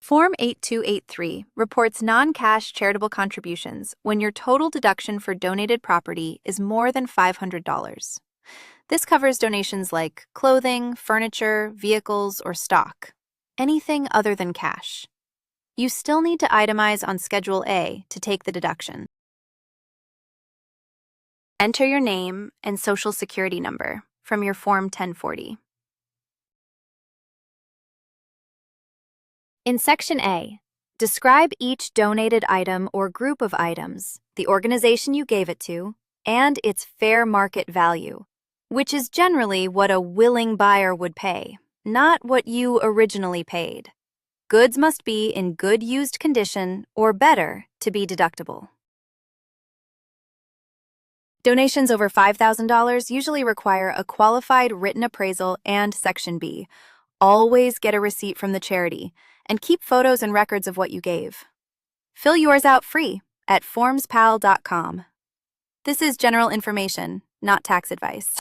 Form 8283 reports non-cash charitable contributions when your total deduction for donated property is more than $500. This covers donations like clothing, furniture, vehicles, or stock, anything other than cash. You still need to itemize on Schedule A to take the deduction. Enter your name and Social Security number from your Form 1040. In Section A, describe each donated item or group of items, the organization you gave it to, and its fair market value, which is generally what a willing buyer would pay, not what you originally paid. Goods must be in good used condition or better to be deductible. Donations over $5,000 usually require a qualified written appraisal and Section B. Always get a receipt from the charity, and keep photos and records of what you gave. Fill yours out free at FormsPal.com. This is general information, not tax advice.